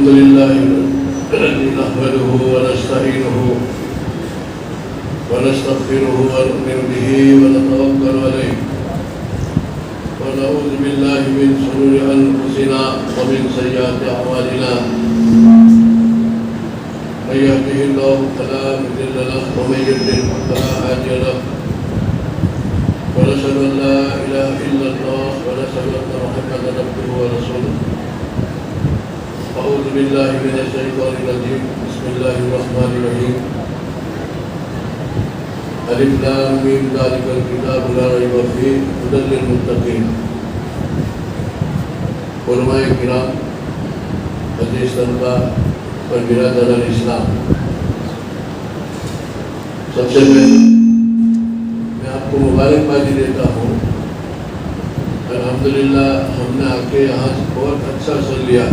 الحمد لله الذي نحمده ونستعينه ونستغفره ونؤمن به ونتوكل عليه ونعوذ بالله من شرور أنفسنا ومن سيئات أعمالنا من يهده الله فلا مضل له ومن يضلل فلا هادي له ونشهد أن لا إله إلا الله ونشهد أن محمدا عبده ورسوله أعوذ بالله من الشيطان الرجيم بسم الله الرحمن الرحيم ألف لام ميم ذلك الكتاب لا ريب فيه هدى للمتقين علماء کرام عزیز طلبہ اور برادران اسلام، سب سے پہلے میں آپ کو مبارکبادی دیتا ہوں۔ الحمدللہ ہم نے آ کے یہاں بہت اچھا سن لیا،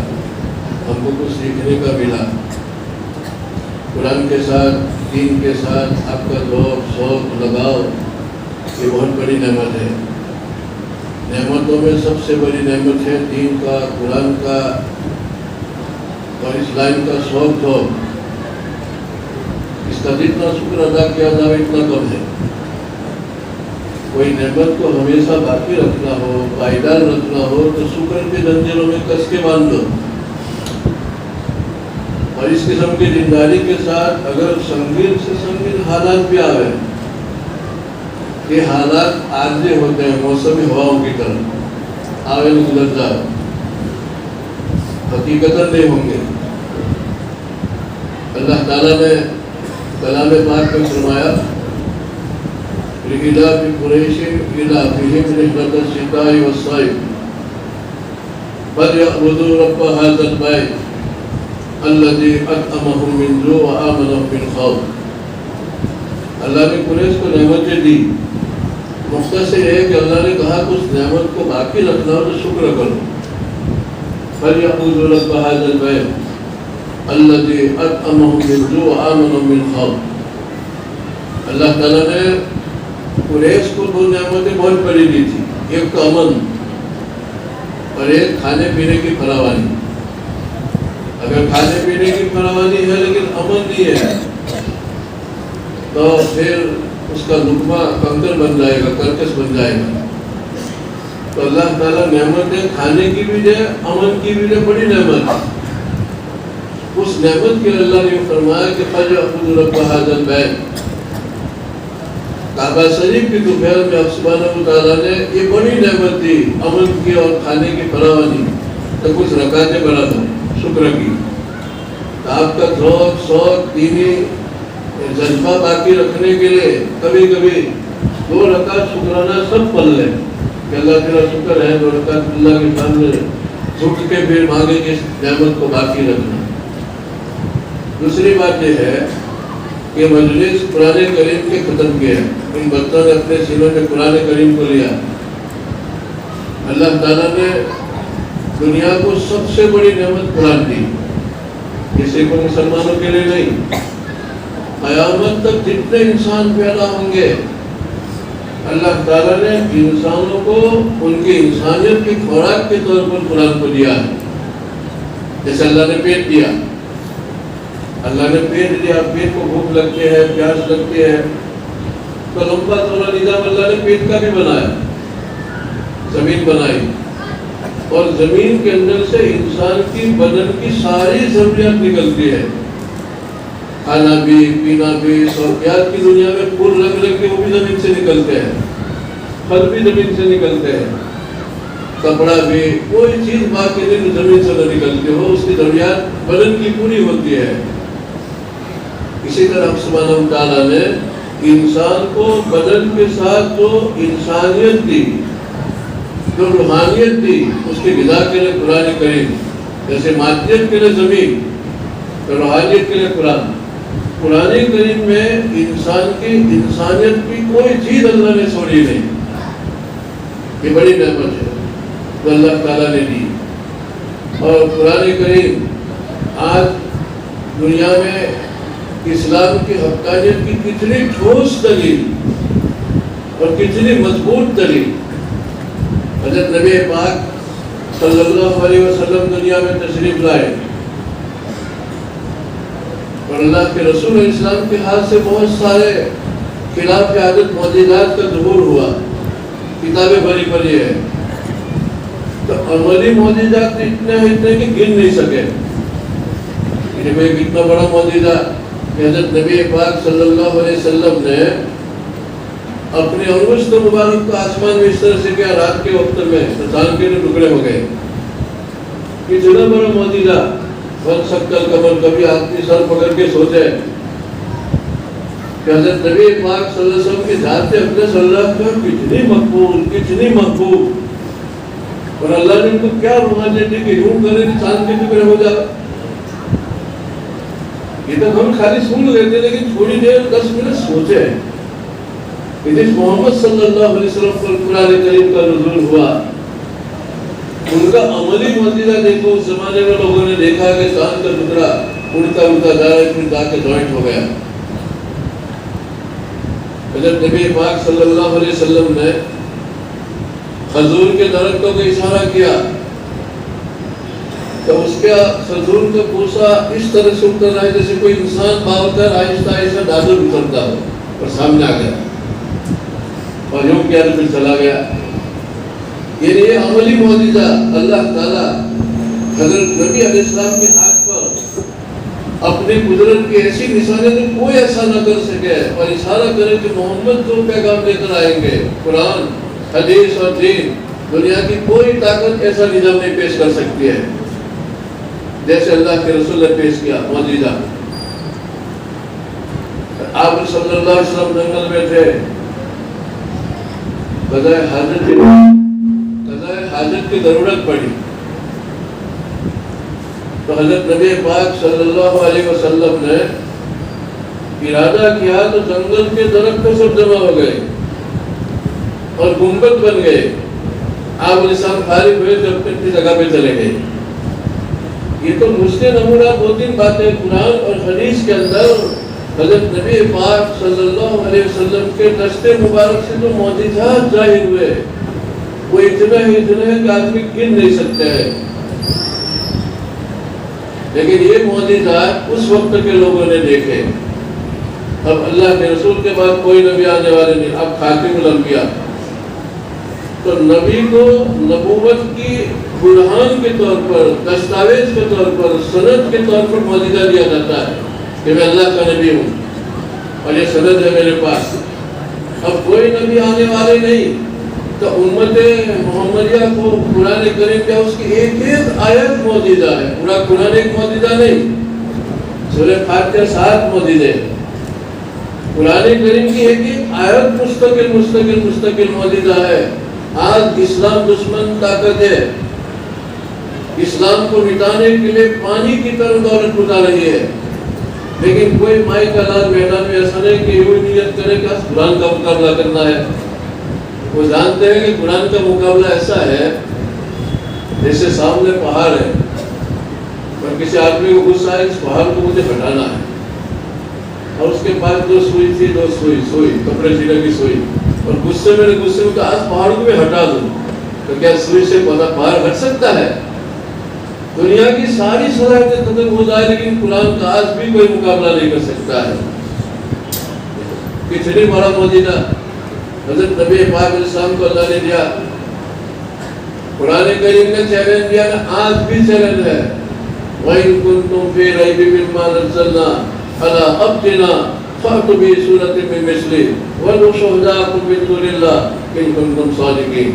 ہم کو کچھ سیکھنے کا ملا۔ قرآن کے ساتھ، دین کے ساتھ آپ کا ذوق، شوق، لگاؤ، یہ بہت بڑی نعمت ہے۔ نعمتوں میں سب سے بڑی نعمت ہے دین کا، قرآن کا اور اس لائن کا شوق ہو۔ اس کا جتنا شکر ادا کیا جائے اتنا کم ہے۔ کوئی نعمت کو ہمیشہ باقی رکھنا ہو، پائیدار رکھنا ہو تو شکر کے زنجیروں میں کس کے باندھ دو، اور اس قسم کی دینداری کے ساتھ اگر سنگین سے سنگین حالات بھی آئے، یہ حالات عارضی ہوتے ہیں، موسمی ہواؤں کی طرح آئے گزر جائے، حقیقتاً نہیں ہوں گے۔ اللہ تعالیٰ نے کلام پاک میں فرمایا لِإِلَافِ قُرَيْشٍ إِلَافِهِمْ رِحْلَةَ الشِّتَاءِ وَالصَّيْفِ فَلْيَعْبُدُوا رَبَّ هَذَا الْبَيْتِ الَّذِي أَطْعَمَهُم مِّن جُوعٍ وَآمَنَهُم مِّنْ خوف۔ اللہ نے قریش کو نعمتیں دی، مختصر ہے کہ اللہ نے کہا کہ اس نعمت کو باقی رکھنا ہو تو شکر کرو۔ فَلْيَعْبُدُوا رَبَّ هَذَا الْبَيْتِ الَّذِي أَطْعَمَهُم مِّن جُوعٍ وَآمَنَهُم مِّنْ خوف۔ اللہ تعالیٰ نے قریش کو دو نعمتیں بہت بڑی دی تھی، ایک تو امن اور ایک کھانے پینے کی فراوانی۔ اگر کھانے پینے کی فراوانی ہے لیکن امن نہیں ہے تو پھر اس کا لقمہ کنکر بن جائے گا، کرکس بن جائے گا۔ تو اللہ تعالیٰ نعمتیں کھانے کی بھی دے، امن کی بھی دے، بڑی نعمت ہے۔ اس نعمت کے اللہ نے فرمایا کہ فَلْيَعْبُدُوا رَبَّ هَذَا الْبَيْتِ، کعبہ شریف کی دوپہر میں اب سبحانہ وتعالیٰ نے یہ بڑی نعمت دی، امن کی اور کھانے کی فراوانی، تو کچھ رکعتیں بڑھا دو شکر کی۔ آپ کا ذوق، شوق، دینی جذبہ باقی رکھنے کے لیے کبھی کبھی 2 رکعت شکرانہ سب پڑھ لیں کہ اللہ تیرا شکر ہے، 2 رکعت اللہ کے سامنے جھک کے پھر مانگے کہ اس نعمت کو باقی رکھنا۔ دوسری بات یہ ہے کہ مجلس قرآن کریم کے ختم کیا ہے، ان بچوں نے اپنے سینوں میں قرآن کریم کو لیا۔ اللہ تعالیٰ نے دنیا کو سب سے بڑی نعمت قرآن دی، کسی کو مسلمانوں کے لیے نہیں۔ قیامت تک جتنے انسان پیدا ہوں گے اللہ تعالیٰ نے انسانوں کو ان کی انسانیت کی خوراک کے طور پر قرآن کو دیا ہے۔ جیسے اللہ نے پیٹ دیا، اللہ نے پیٹ دیا، پیٹ کو بھوک لگتی ہے، پیاس لگتی ہے، تو لمبا چوڑا نظام اللہ نے پیٹ کا بھی بنایا، زمین بنائی، اور زمین کے اندر سے انسان کی بدن کی ساری ضروریات نکلتی ہے، کھانا بھی، پینا بھی، شوقیات کی دنیا میں پھول رنگ رنگ کے وہ بھی زمین سے نکلتے ہیں، پھل بھی زمین سے نکلتے ہیں، کپڑا بھی، کوئی چیز باقی نہیں زمین سے نہ نکلتی ہو، اس کی ضروریات بدن کی پوری ہوتی ہے۔ اسی طرح سبحانہ وتعالیٰ نے انسان کو بدن کے ساتھ جو انسانیت دی، جو روحانیت دی، اس کی غذا کے لیے قرآن کریم، جیسے مادیت کے لیے زمین، روحانیت کے لیے قرآن کریم میں انسان کی انسانیت کی کوئی چیز اللہ نے چھوڑی نہیں۔ یہ بڑی نعمت ہے جو اللہ تعالیٰ نے دی۔ اور قرآن کریم آج دنیا میں اسلام کی حقانیت کی کتنی ٹھوس دلیل اور کتنی مضبوط دلیل حضرت نبی پاک صلی اللہ علیہ وسلم دنیا میں تشریف لائے، اور اللہ کے رسول علیہ السلام کے ہاتھ سے بہت سارے خلاف عادت معجزات کا ظہور ہوا، کتابیں بھری پڑی ہے، تو عملی معجزات اتنے کہ گن نہیں سکے۔ کتنا بڑا معجزہ کہ حضرت نبی پاک صلی اللہ علیہ وسلم نے اپنی انگشت مبارک کو آسمان میں اس طرح سے کیا رات کے وقت میں چاند کے ٹکڑے ہو گئے۔ کتنا بڑا معجزہ، بن سکتا کمر، کبھی آدمی سر پکڑ کے سوچے کہ حضرت نبی پاک صلی اللہ علیہ وسلم کی ذات اقدس اللہ کا کتنی مقبول، کتنی محبوب، اور اللہ نے ان کو کیا روحانیت دی کہ یوں کرے کہ چاند کے ٹکڑے ہو جائے۔ یہ تو ہم خالی سن لیتے، لیکن تھوڑی دیر 10 منٹ سوچے کہ جس محمد صلی اللہ علیہ وسلم پر قرآن کریم کا نزول ہوا، ان کا عملی معجزہ دیکھو۔ اس زمانے میں لوگوں نے دیکھا کہ چاند کا ٹکڑا اڑتا اڑتا جا رہا ہے، پھر جا کے جوائنٹ ہو گیا۔ حضرت نبی پاک صلی اللہ علیہ وسلم نے کھجور کے درختوں کو اشارہ کیا تو اس کا کھجور کا پوسا اس طرح سے اتر رہا ہے جیسے کوئی انسان باؤ کر آہستہ آہستہ دادر اترتا ہو، اور سامنے آ گیا اور یوں کیا پھر چلا گیا۔ یہ عملی معجزہ اللہ تعالیٰ حضرت نبی علیہ السلام کے ہاتھ پر اپنی قدرت کی ایسی نشانی تو کوئی ایسا نہ کر سکے، اور اشارہ کرے کہ محمد جو پیغام لے کر آئیں گے، قرآن، حدیث اور دین، دنیا کی کوئی طاقت ایسا نظام نہیں پیش کر سکتی ہے جیسے اللہ کے رسول نے پیش کیا معجزہ۔ آپ صلی اللہ علیہ وسلم جنگل میں تھے، قضائے حاجت کی ضرورت پڑی تو حضرت نبی پاک صلی اللہ علیہ وسلم نے ارادہ کیا تو جنگل کے درخت سب جمع ہو گئے اور گنبد بن گئے۔ آپ علیہ السلام فارغ ہوئے تو اپنی جگہ پہ چلے گئے۔ یہ تو مجھ نمونہ 2-3 باتیں قرآن اور حدیث کے اندر حضرت نبی پاک صلی اللہ علیہ وسلم کے دست مبارک سے جو معجزات ظاہر ہوئے وہ اتنا ہے کہ آدمی گن نہیں سکتے ہیں، لیکن یہ معجزات اس وقت کے لوگوں نے دیکھے۔ اب اللہ کے رسول کے بعد کوئی نبی آنے والے نہیں، اب خاتم الانبیاء، تو نبی کو نبوت کی برہان کے طور پر، دستاویز کے طور پر، سند کے طور پر معجزہ دیا جاتا ہے کہ میں اللہ کا نبی ہوں اور یہ سند ہے میرے پاس۔ اب کوئی نبی آنے والے نہیں تو امت محمدیہ کو قرآن کریم کیا اس کی ایک ایک آیت معجزہ ہے، پورا قرآن ایک معجزہ نہیں، سورہ فاتحہ 7 معجزے، قرآن کریم کی ایک ایک آیت مستقل معجزہ ہے۔ آج اسلام دشمن طاقت ہے، اسلام کو مٹانے کے لیے پانی کی طرح دولت لٹا رہی ہے، لیکن کوئی مائی کا لال میدان میں ایسا نہیں کہ یہ نیت کرے کہ قرآن کا مقابلہ کرنا ہے۔ وہ جانتے ہیں کہ قرآن کا مقابلہ ایسا ہے جیسے سامنے پہاڑ ہے اور کسی آدمی کو غصہ ہے اس پہاڑ کو مجھے ہٹانا ہے، اور اس کے پاس 2 سوئی تھی، 2 سوئی کپڑے سینے کی سوئی، اور غصے میں کہا آج پہاڑ کو میں ہٹا دوں، تو کیا سوئی سے پہاڑ ہٹ سکتا ہے؟ دنیا کی ساری صلاحیتیں ختم ہو جائے لیکن قرآن کا آج بھی کوئی مقابلہ نہیں کر سکتا ہے۔ کتنی بڑا معجزہ حضرت نبی پاک علیہ السلام کو اللہ نے دیا۔ قرآن کریم نے چیلنج دیا نا، آج بھی چیلنج ہے، وَإِن كُنتُمْ فِي رَيْبٍ مِّمَّا نَزَّلْنَا عَلَىٰ عَبْدِنَا فَأْتُوا بِسُورَةٍ مِّن مِّثْلِهِ وَادْعُوا شُهَدَاءَكُم مِّن دُونِ اللَّهِ إِن كُنتُمْ صَادِقِينَ۔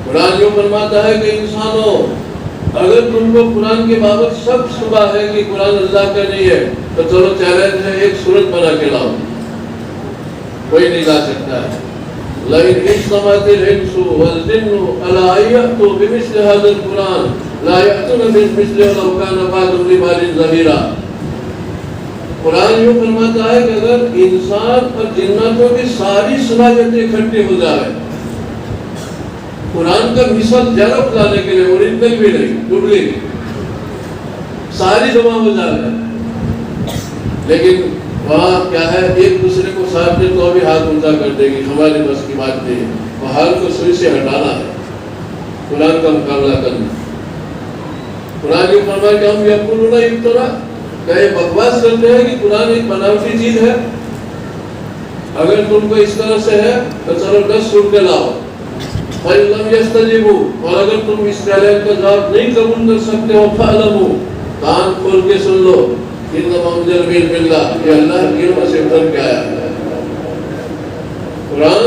قرآن یوں فرماتا ہے کہ انسانوں، اگر تم کو قرآن کے بابت سب شبہ ہے کہ قرآن اللہ کا نہیں ہے تو چلو چیلنج ہے، ایک سورت بنا کے لاؤ، کوئی نہیں لا سکتا ہے۔ لَئِنِ اجْتَمَعَتِ الْإِنسُ وَالْجِنُّ عَلَىٰ أَن يَأْتُوا بِمِثْلِ هَٰذَا الْقُرْآنِ لَا يَأْتُونَ بِمِثْلِهِ وَلَوْ كَانَ بَعْضُهُم لِّبَعْضٍ ظَهِيرًا۔ قرآن یوں فرماتا ہے کہ اگر انسان اور جناتوں کی ساری صلاحیتیں اکٹھی ہو جائے قرآن کا مثال جرب لانے کے لیے، اوریجنل بھی نہیں، ڈپلیکیٹ ساری جمع ہو جائے، لیکن وہاں کیا ہے ایک دوسرے کو ساتھ دے تو بھی ہاتھ اونچا کر دے گی، ہمارے بس کی بات نہیں ہے، پہاڑ کو سوئی سے ہٹانا ہے، قرآن کا مقابلہ کرنا۔ قرآن یہ فرمایا کہ ہم یقولون افترا، کیا یہ بکواس کرتے ہیں کہ قرآن ایک بناوٹی چیز ہے؟ اگر تم کو اس طرح سے ہے تو چلو 10 سن کے لاؤ، فَإِن لَمْ يَسْتَجِيبُوا، اور اگر تم اس چیلنج کا جواب نہیں قبول کر سکتے ہو فَاعْلَمُوا، کان کھول کے سن لو، إِنَّمَا أُنزِلَ بِعِلْمِ اللَّهِ، یہ اللہ کے علم سے اتر کے آیا ہے۔ قرآن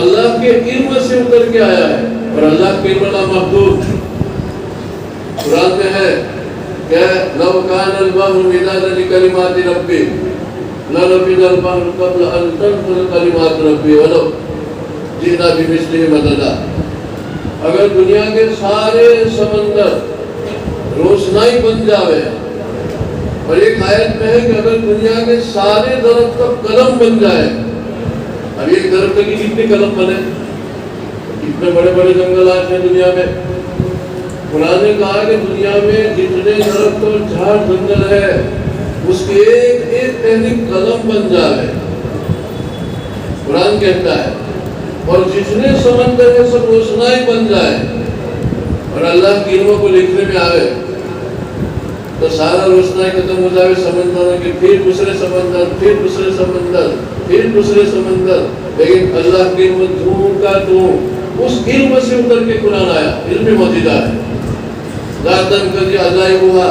اللہ کے علم سے اتر کے آیا ہے، اور اللہ کے علم لامحدود۔ قرآن میں ہے کہ لَوْ كَانَ الْبَحْرُ مِدَادًا لِكَلِمَاتِ رَبِّي لَنَفِدَ الْبَحْرُ قَبْلَ أَن تَنفَدَ كَلِمَاتُ رَبِّي وَلَوْ جِئْنَا بِمِثْلِهِ مَدَدًا، اگر دنیا کے سارے سمندر روشنائی بن جاوے، اور ایک آیت میں ہے کہ اگر دنیا کے سارے درخت کا قلم بن جائے، اب ایک درخت کی کتنی قلم بنے؟ کتنے بڑے بڑے جنگلات ہیں دنیا میں۔ قرآن نے کہا کہ دنیا میں جتنے درخت اور جھاڑ جنگل ہے اس کی ایک ایک تحریک قلم بن جائے، قرآن کہتا ہے، اور جتنے سمندر ہے سب روشنائی بن جائے، اور اللہ کی علموں کو لکھنے میں آئے تو سارا روشنائی ختم ہو جائے سمندروں کی، پھر دوسرے سمندر، پھر دوسرے سمندر، پھر دوسرے سمندر، لیکن اللہ کی علم دھوم کا دھوم، اس علم سے اتر کے قرآن آیا، علم موجودہ ہے۔ ذاتاً کبھی عزائی ہوا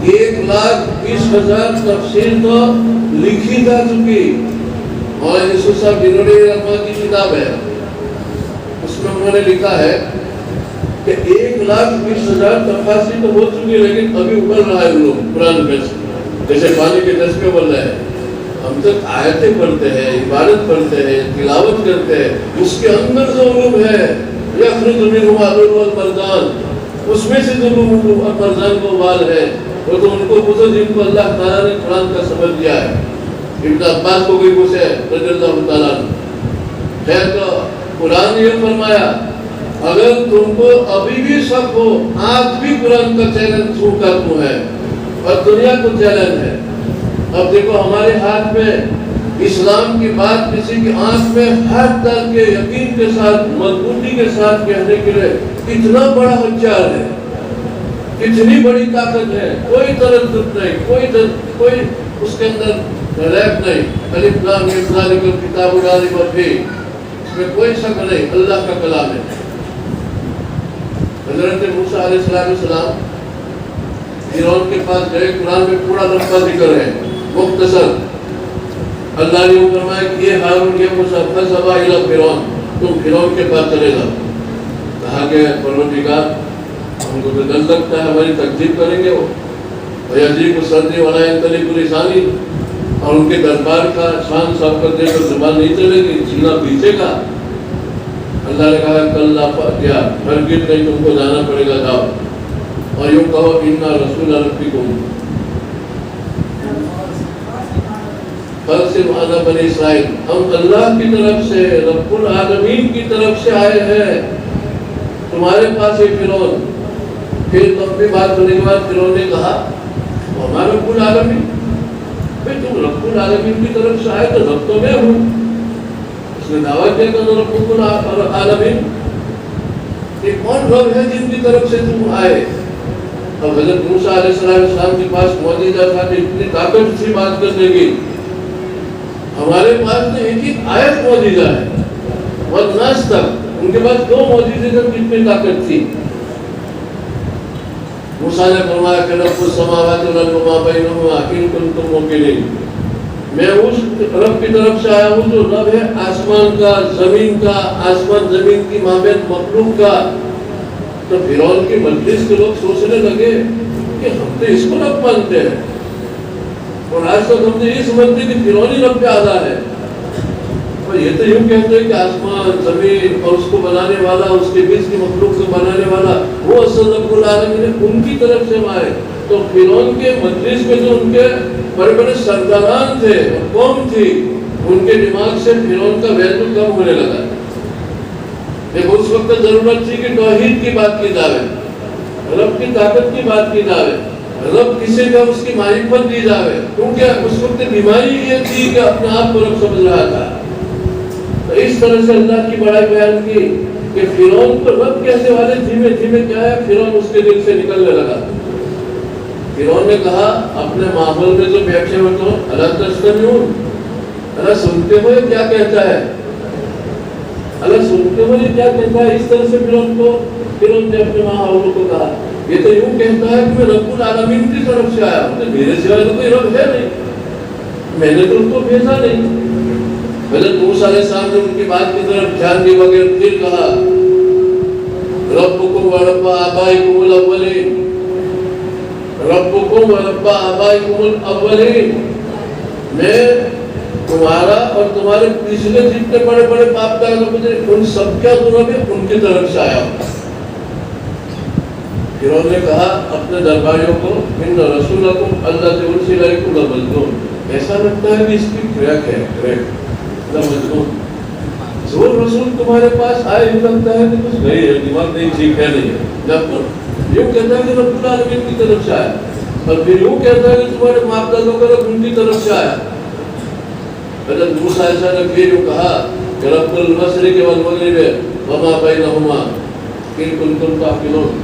1,20,000 تفسیر تو لکھی جا چکی، مولانا یوسف صاحب بنوری رحمہ کی کتاب ہے، اس میں انہوں نے لکھا ہے کہ 1,20,000 تفاسیر تو ہو چکی، لیکن ابھی ابل رہا ہے لوگ قرآن میں سے، جیسے پانی کے دستے ابل رہے ہیں۔ ہم تک آیتیں پڑھتے ہیں، عبادت پڑھتے ہیں، تلاوت کرتے ہیں، اس کے اندر جو علوم ہے یخرج منہما اللؤلؤ والمرجان، اس میں سے جو علوم اور مرجان کو بال ہے، وہ تو ان کو پوچھو جن کو اللہ تعالیٰ نے قرآن کا سمجھ دیا ہے۔ ابن عباس کو کوئی پوچھے رضی اللہ تعالیٰ عنہ، خیر تو قرآن نے یہ فرمایا اگر تم کو ابھی بھی شک ہو، آج بھی قرآن کا چیلنج چھو کر تو ہے اور دنیا کو چیلنج ہے۔ اب دیکھو ہمارے ہاتھ میں اسلام کی بات کسی کی آنکھ میں ہر طرح کے یقین کے ساتھ، مضبوطی کے ساتھ کہنے کے لیے اتنا بڑا ہتھیار ہے، اتنی بڑی طاقت ہے، کوئی تردد نہیں، کوئی اس کے اندر ریب نہیں۔ الف لام میم ذالک الکتاب لا ریب فیہ، اس میں کوئی شک نہیں، اللہ کا کلام ہے۔ حضرت موسیٰ علیہ السلام فرعون کے پاس گئے، قرآن میں پورا لمبا ذکر ہے، مختصر۔ اللہ نے فرمایا کہ یہ ہارون یہ موسیٰ فذهبا الی فرعون، تم فرعون کے پاس چلے جاؤ۔ کہا کہ پروردگار ہم کو تو ڈر لگتا ہے ہماری تکذیب کریں گے وہ، وَيَضِيقُ صَدْرِي وَلَا يَنطَلِقُ لِسَانِي، اور ان کے دربار کا شان شوکت دیکھ کر زبان نہیں چلے گی، سینہ پیچھے کا۔ اللہ نے کہا کل فأتیا، ہرگز نہیں، تم کو جانا پڑے گا، جاؤ اور یوں کہو اِنَّا رَسُولَ رَبِّكُمْ فَأَرْسِلْ مَعَنَا بَنِي إِسرائیل، ہم اللہ کی طرف سے، رب العالمین کی طرف سے آئے ہیں تمہارے پاس یہ فرعون۔ پھر لمبی بات ہونے کے بعد فرعون نے کہا ہمارا رب العالمین، بھئی تم رب العالمین کی طرف سے آئے تو رب تو میں ہوں۔ اس نے دعویٰ کیا کہ رب العالمین، یہ کون لوگ ہیں جن کی طرف سے تم آئے؟ اب حضرت موسیٰ علیہ السلام کے پاس معجزہ تھا کہ اتنی طاقت سی بات کرنے کی، ہمارے پاس تو ایک ہی آیت معجزہ ہے، والناس تک ان کے پاس 2 معجزے تک کتنی طاقت تھی۔ موسیٰ نے فرمایا کہ رب السماوات والارض وما بینہما ان کنتم موقنین، میں اس رب کی طرف سے آیا ہوں جو رب ہے آسمان کا، زمین کا، آسمان زمین کی مابین مخلوق کا۔ تو فرعون کی مجلس کے لوگ سوچنے لگے کہ ہم تو اس کو رب مانتے ہیں، اور آج تک ہم نے یہ سمجھتے کہ فرعون ہی رب پہ آدھا ہے، اور یہ تو یوں کہتے ہیں کہ آسمان زمین اور اس کو بنانے والا، اس کے بیچ کی مخلوق کو بنانے والا وہ اصل رب العالمین ہے، ان کی طرف سے آئے۔ تو فرعون کے مجلس میں جو ان کے بڑے بڑے سرداران تھے، قوم تھی، ان کے دماغ سے فرعون کا ویلیو کم ہونے لگا۔ دیکھو اس وقت ضرورت تھی کہ توحید کی بات کی جاوے، رب کی طاقت کی بات کی جاوے، رب کسی کا اس کی معرفت دی جاوے، کیونکہ اس وقت بیماری یہ تھی کہ اپنے آپ کو رب سمجھ رہا تھا۔ تو اس طرح سے اللہ کی بڑائی بیان کی کہ فرعون کو رب کہنے والے دھیمے دھیمے کیا ہے، فرعون اس کے دل سے نکلنے لگا۔ فرعون نے کہا اپنے ماحول میں جو بیٹھے ہو تو اللہ تستمعون، اللہ سنتے ہو یہ کیا کہتا ہے، اللہ سنتے ہو یہ کیا کہتا ہے. اس طرح سے فرعون نے اپنے ماحول کو کہا یہ تو یوں کہتا ہے کہ میں رب العالمین کی طرف سے آیا ہوں، میرے سوائے تو کوئی رب ہے نہیں، میں نے تو ان کو بھیجا نہیں. حضرت موسیٰ علیہ السلام نے ان کی بات کی طرف دھیان دیے بغیر پھر کہا ربکم و رب آبائکم الاولین، ربکم و رب آبائکم الاولین، میں تمہارا اور تمہارے پچھلے جتنے بڑے بڑے باپ دادا گزرے ان سب کا دونوں میں ان کی طرف سے آیا ہوں. فرعون نے کہا اپنے درباریوں کو ان رسولکم اللہ سے ارسل الیکم لمجنون، ایسا لگتا ہے کہ اس کی کریک ہے، کریک لمجنون، جو رسول تمہارے پاس آئے ہی لگتا ہے کہ کچھ نہیں ہے، دماغ نہیں ٹھیک ہے نہیں ہے. جب یوں کہتا ہے کہ رب العالمین کی طرف سے آیا اور پھر یوں کہتا ہے کہ تمہارے باپ دادوں کا رب ان کی طرف سے آیا. حضرت موسیٰ علیہ السلام نے پھر یوں کہا کہ رب المشرق والمغرب وما بینہما ان کنتم تعقلون،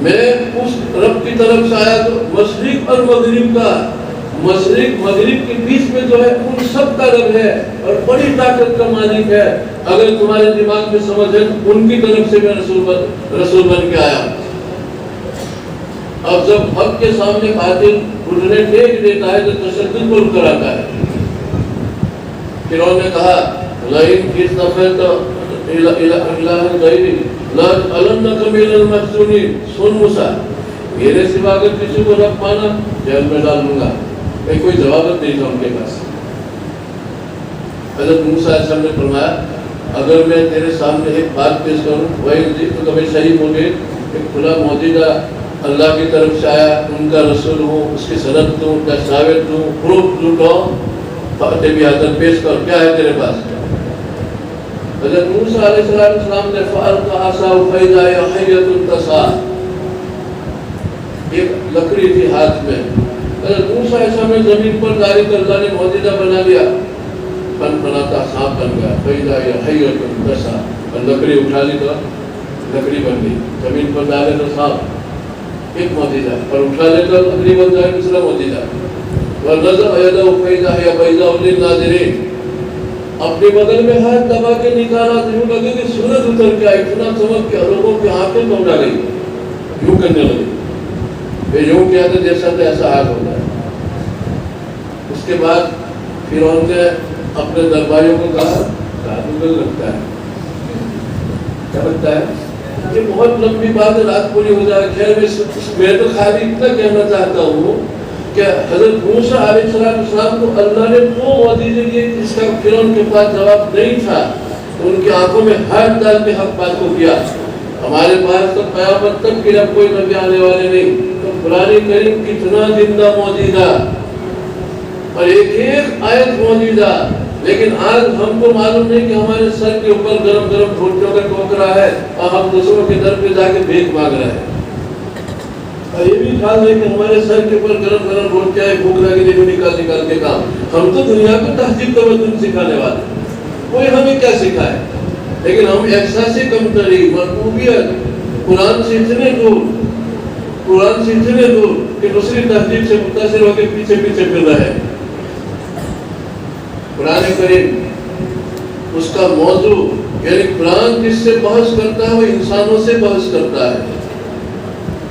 میں اس رب کی طرف سے آیا تو مشرق اور مغرب کا، مشرق مغرب کے بیچ میں جو ہے ان سب کا رب ہے اور بڑی طاقت کا مالک ہے. اگر تمہارے دماغ میں سمجھ ہے ان کی طرف سے میں رسول بن کے آیا. اب جب حق کے سامنے باطل گھٹنے ٹیک دیتا ہے تو تشدد پر اتر آتا ہے. فرعون نے کہا لئن استغفرت الہ غیری لأجعلنک من المسجونین، سن موسیٰ میرے سوا اگر کسی کو رب مانا جیل میں ڈال دوں گا. کوئی جوابت نہیں تھا ان کے پاس. حضرت موسیٰ علیہ السلام نے فرمایا اگر میں تیرے سامنے ایک بات پیش کروں وہی تو کبھی صحیح ہوگی، ایک کھلا موجودہ اللہ کی طرف سے آیا، ان کا رسول ہوں، اس کی سند دوں، دستاویز دوں، پروف لوٹاؤں، بھی حضرت پیش کر، کیا ہے تیرے پاس؟ حضرت موسیٰ علیہ السلام نے فَأَلْقَىٰ عَصَاهُ فَإِذَا هِيَ حَيَّةٌ تَسْعَىٰ، ایک لکڑی تھی ہاتھ میں. حضرت موسیٰ علیہ السلام نے زمین پر ڈالی تو اللہ نے معجزہ بنا لیا، پن پناتا سانپ بن گیا. فَإِذَا هِيَ حَيَّةٌ تَسْعَىٰ، اور لکڑی اٹھا لی تو لکڑی بن گئی. زمین پر ڈالے تو سانپ، ایک معجزہ، اور اٹھا لے تو لکڑی بن جائے، دوسرا معجزہ. وَنَزَعَ يَدَهُ فَإِذَا هِيَ بَيْضَاءُ لِلنَّاظِرِينَ، اپنے بغل میں ہاتھ دبا کے نکالا تو یوں لگے کہ سورج اتر کے آئی، اتنا چمک کے لوگوں کی آنکھیں توڑ گئی، یوں کرنے لگے. پھر یوں کیا تو جیسا تو ایسا حال ہوتا ہے. اس کے بعد فرعون نے اپنے درباریوں کو کہا جادوگر لگتا ہے. کیا لگتا ہے؟ یہ بہت لمبی بات ہے، رات پوری ہو جائے. خیر میں تو خالی اتنا کہنا چاہتا ہوں کہ حضرت موسیٰ علیہ السلام کو اللہ نے وہ معجزے دیے جس کا فرعون کے پاس جواب نہیں تھا، تو ان کی آنکھوں میں ہاتھ ڈال کے حق بات کو کیا. ہمارے پاس تو قیامت تک کے اب کوئی نبی آنے والے نہیں، تو قرآن کریم کتنا زندہ معجزہ اور ایک ایک آیت معجزہ. لیکن آج ہم کو معلوم نہیں کہ ہمارے سر کے اوپر گرم گرم روٹیوں کا ٹوکرا ہے اور ہم دوسروں کے در پہ جا کے بھیک مانگ رہے ہیں. اور یہ بھی خیال ہے کہ ہمارے سر کے اوپر گرم گرم روٹیاں بھوک لگے دیکھو نکال کے کام. ہم تو دنیا کو تہذیب تمدن سکھانے والے، کوئی ہمیں کیا سکھائے. لیکن ہم احساسی کمتری، مرغوبیت، قرآن سے اتنے دور کہ دوسری تہذیب سے متاثر ہو کے پیچھے پھر رہے ہیں. قرآن کریم اس کا موضوع یعنی قرآن جس سے بحث کرتا ہے وہ انسانوں سے بحث کرتا ہے.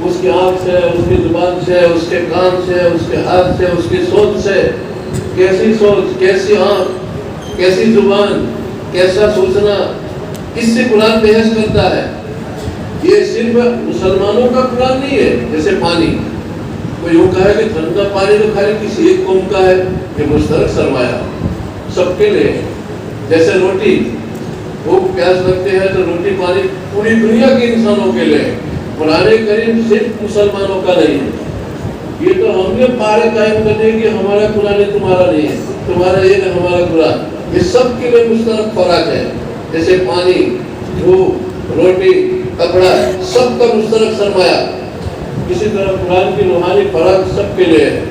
اس کی آنکھ سے، اس کی زبان سے، اس کے کان سے، اس کے ہاتھ سے، اس کی سوچ سے، کیسی سوچ، کیسی آنکھ، کیسی زبان، کیسا سوچنا، اس سے قرآن بحث کرتا ہے. یہ صرف مسلمانوں کا قرآن نہیں ہے. جیسے پانی، کوئی یوں کہا ہے کہ ٹھنڈا پانی تو خالی کسی ایک قوم کا ہے، یہ مشترک سرمایہ سب کے لیے. جیسے روٹی، بھوک پیاس لگتے ہیں تو روٹی پانی پوری دنیا کے انسانوں کے لیے. قرآن کریم صرف مسلمانوں کا نہیں ہے. یہ تو ہم نے پارے قائم کرنے کہ ہمارا قرآن تمہارا نہیں ہے، تمہارا یہ ہے ہمارا قرآن. یہ سب کے لیے مشترک خوراک ہے. جیسے پانی، دھوپ، روٹی، کپڑا، سب کا مشترک سرمایہ. اسی طرح قرآن کی روحانی خوراک سب کے لیے ہے.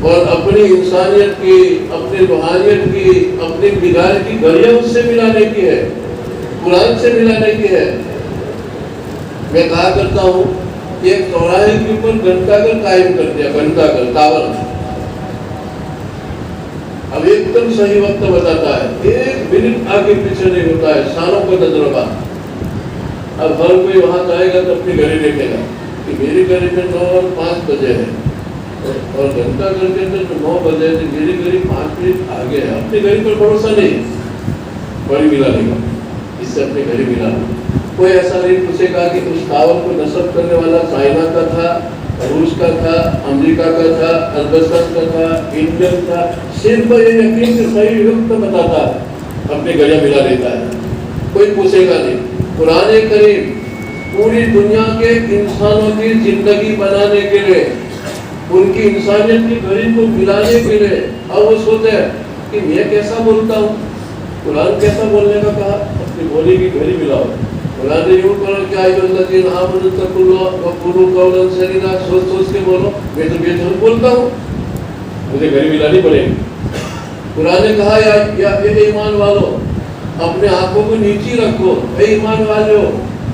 اور اپنی انسانیت کی، اپنی روحانیت کی، اپنی بگاڑ کی گھڑیاں اس سے ملانے کی ہے، قرآن سے ملانے کی ہے. میں کہا کرتا ہوں ایک چوراہے کے اوپر گھنٹہ گھر قائم کر دیا، گھنٹہ گھر ٹاور. اب ایک دم صحیح وقت بتاتا ہے، ایک منٹ آگے پیچھے نہیں ہوتا ہے، سالوں کا تجربہ. اب ہر کوئی وہاں جائے گا تو اپنی گھڑی دیکھے گا کہ میری گھڑی میں 9:05 بجے ہے، اور گھنٹہ گھر کے اندر 9 بجے تو میری گھڑی 5 منٹ آگے ہے. اپنی گھڑی پر بھروسہ نہیں ہے، بڑی ملا لے گا، اس سے اپنی گھڑی ملا لے. کوئی ایسا نہیں پوچھے گا کہ اس ٹاور کو نصب کرنے والا چائنا کا تھا، روس کا تھا، امریکہ کا تھا، عربستان کا تھا، انڈین تھا. صرف یہ یقین سے صحیح وقت بتاتا ہے، اپنی گھڑیاں ملا لیتا ہے، کوئی پوچھے گا نہیں. قرآن کریم پوری دنیا کے انسانوں کی زندگی بنانے کے لیے، ان کی انسانیت کی گھڑی کو ملانے کے لیے، اور وہ سوچے کہ میں کیسا بولتا ہوں، قرآن کیسا بولنے کا کہا، اپنی بولی کی گھڑی ملاؤ. قرآن نے یوں کرو کیا سوچ سوچ کے بولو، میں تو بے جھوٹ بولتا ہوں، مجھے گھڑی ملانی پڑے گی. قرآن نے کہا یا ایمان والو اپنے آنکھوں کو نیچی رکھو، اے ایمان والو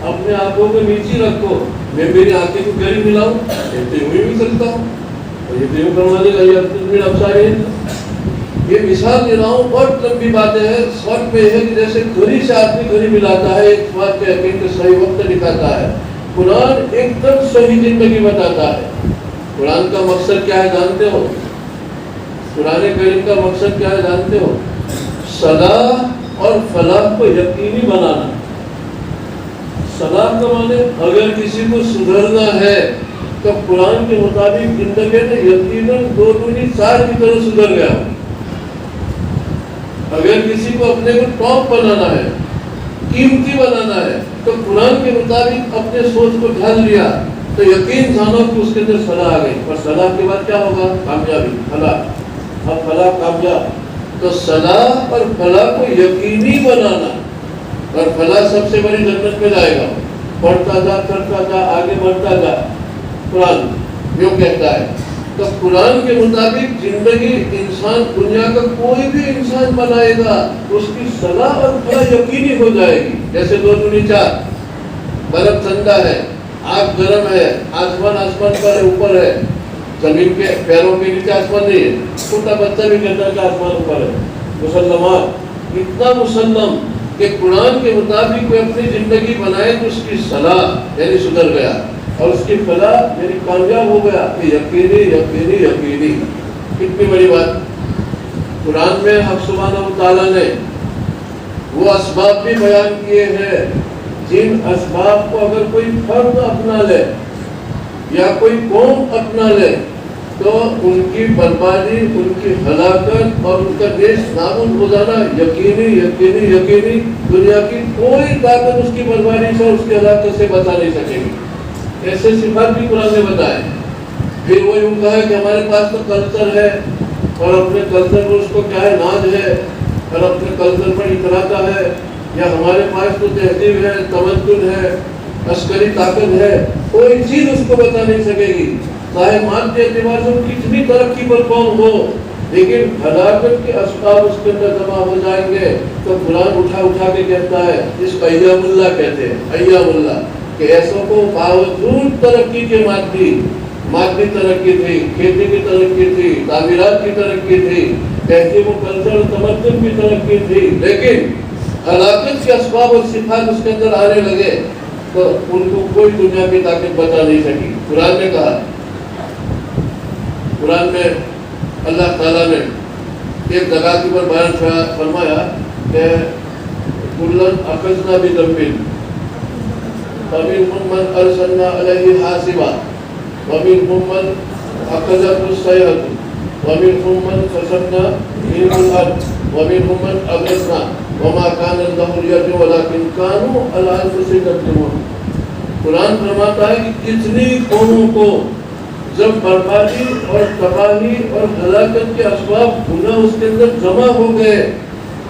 اپنے آنکھوں کو نیچی رکھو، میں میری آنکھیں کو گھڑی ملاؤں، تو یوں بھی سکتا ہوں. یہ تو یوں کروا دے گا. یہ مثال دے رہا ہوں، بہت لمبی باتیں ہیں. فرق میں ہے کہ جیسے گھڑی سے آدمی گھڑی ملاتا ہے، ایک بات کے یقین کے صحیح وقت دکھاتا ہے. قرآن ایک دم صحیح زندگی بتاتا ہے. قرآن کا مقصد کیا ہے جانتے ہو؟ قرآن کریم کا مقصد کیا ہے جانتے ہو؟ صلاح اور فلاح کو یقینی بنانا. صلاح کا معنی اگر کسی کو سدھرنا ہے تو قرآن کے مطابق زندگی میں یقیناً 2 دونی 4 کی طرح سدھر گیا. اگر کسی کو اپنے کو ٹاپ بنانا ہے، قیمتی بنانا ہے، تو قرآن کے مطابق اپنے سوچ کو ڈھال لیا تو یقین جانو کہ اس کے اندر صلاح آ گئی. اور صلاح کے بعد کیا ہوگا؟ کامیابی، فلاح. اب فلاح کامیاب، تو صلاح اور فلاح کو یقینی بنانا، اور فلاح سب سے بڑی جنت میں جائے گا. پڑھتا جا، کرتا جا، آگے بڑھتا جا. قرآن یوں کہتا ہے. تو قرآن کے مطابق زندگی انسان دنیا کا کوئی بھی انسان بنائے گا، اس کی صلاح اور فلاح یقینی ہو جائے گی. جیسے 2 دونی 4، برف ٹھنڈا ہے، آگ گرم ہے، آسمان پر اوپر ہے، زمین کے پیروں کے نیچے آسمان نہیں ہے. چھوٹا بچہ بھی کہتا ہے کہ آسمان اوپر ہے. مسلمان اتنا مسلم کہ قرآن کے مطابق کوئی اپنی زندگی بنائے تو اس کی صلاح یعنی سدھر گیا، اور اس کی فلاح یعنی کامیاب ہو گیا. کہ یقینی یقینی یقینی. کتنی بڑی بات. قرآن میں حق سبحانہ و تعالیٰ نے وہ اسباب بھی بیان کیے ہیں جن اسباب کو اگر کوئی فرد اپنا لے یا کوئی قوم اپنا لے تو ان کی بربادی، ان کی ہلاکت اور ان کا دیش نابود ہو جانا یقینی یقینی یقینی. دنیا کی کوئی طاقت اس کی بربادی سے اور اس کی ہلاکت سے بچا نہیں سکے گی. ایسے صفات بھی قرآن نے بتائے. پھر وہ یوں کہا کہ ہمارے پاس تو کلچر ہے، اور اپنے کلچر پر اس کو کیا ہے ناز ہے، اور اپنے کلچر پر اتراتا ہے، یا ہمارے پاس تو تہذیب ہے، تمدن ہے، عسکری طاقت ہے. کوئی چیز اس کو بتا نہیں سکے گی. چاہے مادی اعتبار سے کتنی ترقی پر قوم ہو، لیکن ہلاکت کے اسباب اس کے اندر جمع ہو جائیں گے. تو قرآن اٹھا کے کہتا ہے، جس کو ایام اللہ کہتے ہیں، ایام اللہ، کہ ایسوں کو باوجود ترقی کے مادی ترقی تھی، کھیتی کی ترقی تھی، تعمیرات کی ترقی تھی، تہذیب و کلچر و تمدن کی ترقی تھی، لیکن ہلاکت کے اسباب اور صفات اس کے اندر آنے لگے تو ان کو کوئی دنیا کی طاقت بچا نہیں سکی. قرآن نے کہا، قرآن میں اللہ تعالیٰ نے ایک جگہ کے اوپر بیان فرمایا کہ کلن اخذنا بذنب فمنهم من ارسلنا علیہ حاصبا ومنهم من اخذته الصیحة ومنهم من خسفنا بهم الارض ومنهم من اغرقنا وما كان الله ليضل ولكن كانوا على انفسهم يظلمون. قرآن فرماتا ہے کہ کتنی قوموں کو جب بربادی اور تباہی اور ہلاکت کے اسباب گناہ اس کے اندر جمع ہو گئے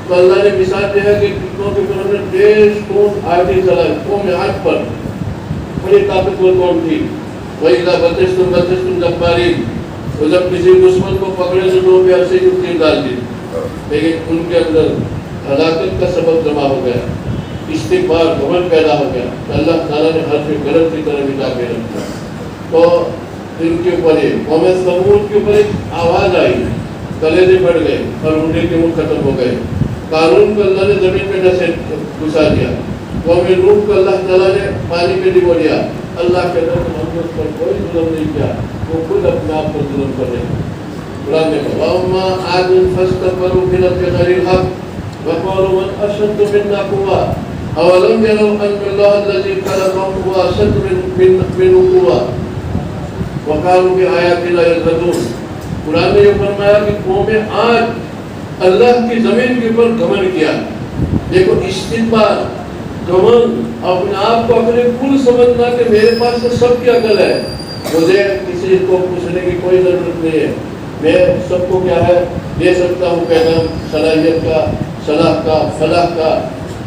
تو اللہ نے مثال دیا کہ کتنوں کے پر ہم نے 10 قوم آگے چلائی. قوم عاد پر بڑی طاقتور قوم تھی. وَإِذَا بَطَشْتُمْ جَبَّارِينَ. تو جب کسی دشمن کو پکڑے تو 2 پیار سے تیر ڈال دی، لیکن ان کے اندر ہلاکت کا سبب جمع ہو گیا، استکبار گھمنڈ پیدا ہو گیا. اللہ تعالیٰ نے ہر سے غلط کی طرح مٹا کے رکھا. تو ان کے اوپر قوم سمود کے اوپر ایک آواز آئی، کلیجے پھٹ گئے اور اونٹے کے منہ ختم ہو گئے۔ قارون کو اللہ نے زمین پہ ڈسے گھسا دیا۔ قوم نوح کو اللہ تعالیٰ نے پانی پہ ڈبو دیا۔ اللہ کے نبی ہم نے اس پر کوئی ظلم نہیں کیا، وہ خود اپنے آپ پر ظلم کر رہے ہیں۔ قرآن میں وَأَمَّا عَادٌ فَاسْتَكْبَرُوا فِي الْأَرْضِ بِغَيْرِ الْحَقِّ وَقَالُوا مَنْ أَشَدُّ مِنَّا قُوَّةً أَوَلَمْ يَرَوْا أَنَّ اللَّهَ الَّذِي خَلَقَهُمْ هُوَ أَشَدُّ مِنْهُمْ قُوَّةً وَقَالُوا بِآيَاتِنَا يَجْحَدُونَ۔ قرآن نے یہ فرمایا کہ قوم عاد اللہ کی زمین کے اوپر گھمنڈ کیا۔ دیکھو استکبار، گھمنڈ، اپنے آپ کو اپنے کل سمجھنا کہ میرے پاس تو سب کی عقل ہے، مجھے کسی کو پوچھنے کی کوئی ضرورت نہیں ہے، میں سب کو کیا ہے دے سکتا ہوں پیغام، صلاحیت کا، صلاح کا، فلاح کا۔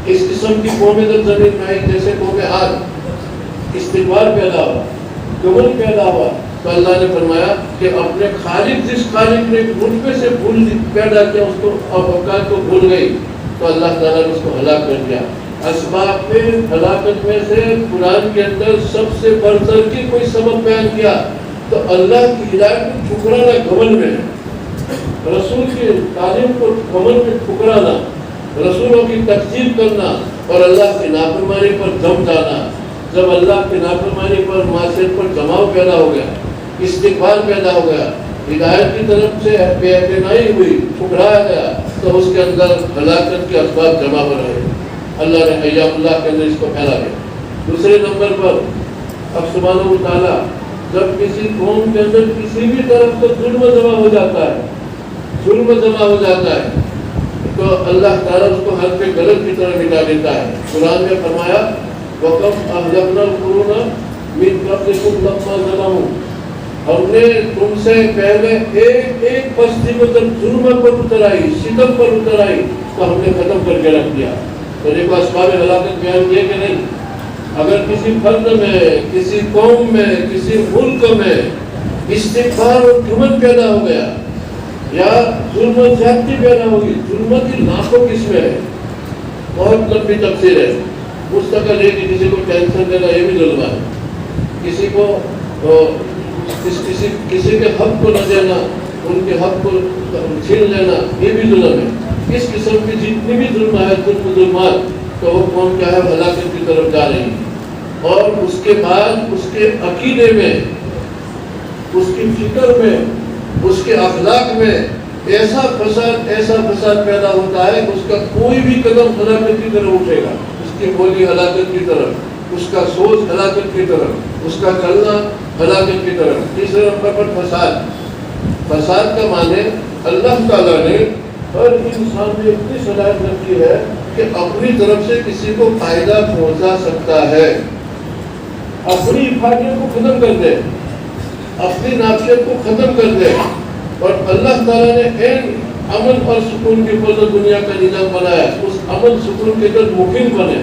اس قسم کی قومیں جب زمین میں آئی جیسے قوم عاد، استکبار پیدا ہوا، گھمنڈ پیدا ہوا، تو اللہ نے فرمایا کہ اپنے خالق، جس خالق نے رتبے سے بھول پیدا کیا، اس کو اوقات کو بھول گئی، تو اللہ تعالیٰ نے اس کو ہلاک کر دیا۔ اسباب میں ہلاکت میں سے قرآن کے اندر سب سے بڑھ کر کے کوئی سبب بیان کیا تو اللہ کی ہدایت کو ٹھکرانا گھمنڈ میں ہے، رسول کی تعلیم کو گھمنڈ میں ٹھکرانا، رسولوں کی تکذیب کرنا اور اللہ کی نافرمانی پر جم جانا۔ جب اللہ کی نافرمانی پر، معصیت پر جماؤ پیدا ہو گیا، استکبار پیدا ہو گیا، ہدایت کی طرف سے بے اعتنائی ہوئی، ٹھکرایا گیا، تو اس کے اندر ہلاکت کے اسباب جمع ہو رہے۔ اللہ نے ایام اللہ کے اندر اس کو پھیلا دیا۔ دوسرے نمبر پر اب سبحانہ وتعالیٰ جب کسی قوم کے اندر کسی بھی طرف سے ظلم جمع ہو جاتا ہے، ظلم جمع ہو جاتا ہے، تو اللہ تعالیٰ اس کو حق پہ غلط کی طرح مٹا دیتا ہے۔ قرآن میں فرمایا وَقَدْ أَهْلَكْنَا الْقُرُونَ مِنْ قَبْلِكُمْ لَمَّا ظَلَمُوا، ہم نے تم سے پہلے ایک ایک بستی کو جب ظلم پر اتر آئی، ستم پر اتر آئی، تو ہم نے ختم کر کے رکھ دیا۔ تو دیکھو اسباب ہلاکت بیان کیے کہ نہیں؟ اگر کسی فرد میں، کسی قوم میں، کسی ملک میں استکبار اور گھمنڈ پیدا ہو گیا یا ظلم و زیادتی پیدا ہوگی، ظلم کی لاکھوں قسمیں ہیں، بہت لمبی تفسیر ہے، مستقل ہے کہ کسی کو ٹینشن دینا یہ بھی ظلم ہے، کسی کو کسی کے حق کو نہ دینا، ان کے حق کو چھین لینا یہ بھی ظلم ہے۔ اس قسم کی جتنی بھی ظلم ہے، ظلمات، تو وہ قوم کیا ہے ہلاکت کی طرف جا رہی ہے۔ اور اس کے بعد اس کے عقیدے میں، اس کی فکر میں، اس کے اخلاق میں ایسا فساد پیدا ہوتا ہے کہ اس کا کوئی بھی قدم ہلاکت کی طرف اٹھے گا، اس کی بولی ہلاکت کی طرف، اس کا سوچ ہلاکت کی طرف، اس کا چلنا ہلاکت کی طرف۔ تیسرے نمبر پر فساد کا معنی اللہ تعالیٰ نے ہر انسان میں اتنی صلاحیت رکھی ہے کہ اپنی طرف سے کسی کو فائدہ پہنچا سکتا ہے، اپنی حفاظت کو ختم کر دے، اپنی نافیت کو ختم کر دے۔ اور اللہ تعالیٰ نے امن اور سکون کی فضل دنیا کا نظام بنایا، اس امن سکون کے اندر مقیم بنے،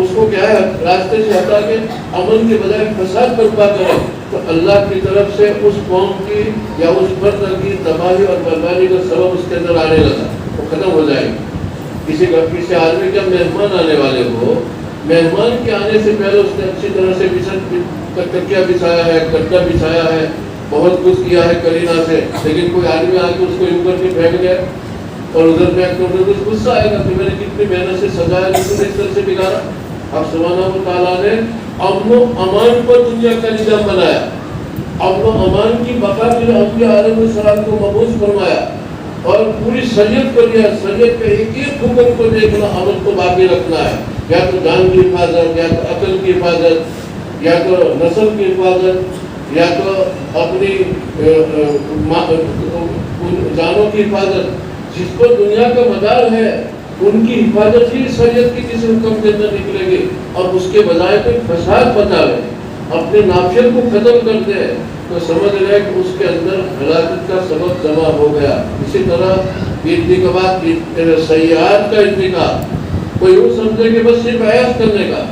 اس کو کیا ہے راستے سے ہٹا کے امن کے بجائے فساد برپا کرے، تو اللہ کی طرف سے اس قوم کی یا اس فرد کی تباہی اور بربادی کا سبب اس کے اندر آنے لگا، وہ ختم ہو جائے گی۔ کسی آدمی کا مہمان آنے والے ہو، مہمان کے آنے سے پہلے اس نے اچھی طرح سے تکیہ بچھایا ہے، گدا بچھایا ہے، بہت کچھ کیا ہے کرینا سے، لیکن کوئی آدمی آ کے اس کو یوں کر کے پھینک گیا اور ادھر پھینک کے ادھر، کچھ غصہ آئے گا کہ میں نے کتنی محنت سے سجایا، لیکن اس طرح سے بگاڑا۔ اب سبحانہ تعالیٰ نے امن و امان پر دنیا کا نظام بنایا، امن و امان کی بقا کے لیے انبیاء علیہ السلام کو مبعوث فرمایا اور پوری شریعت کو دیا، شریعت کے ایک ایک حکم کو دیکھنا، امن کو باقی رکھنا ہے، یا تو جان کی حفاظت، یا تو عقل کی حفاظت، یا تو نسل کی حفاظت، یا تو اپنی جانوں کی حفاظت، جس کو دنیا کا مدار ہے ان کی حفاظت ہی شریعت کی کسی حکم کے اندر نکلے گی، اور اس کے بجائے کوئی فساد بتاوے، اپنے نافیت کو ختم کر دے، تو سمجھ رہے کہ اس کے اندر ہلاکت کا سبب جمع ہو گیا۔ اسی طرح انتخابات، سیاحت کا انتخاب، کوئی یوں سمجھے کہ بس صرف عیاش کرنے کا،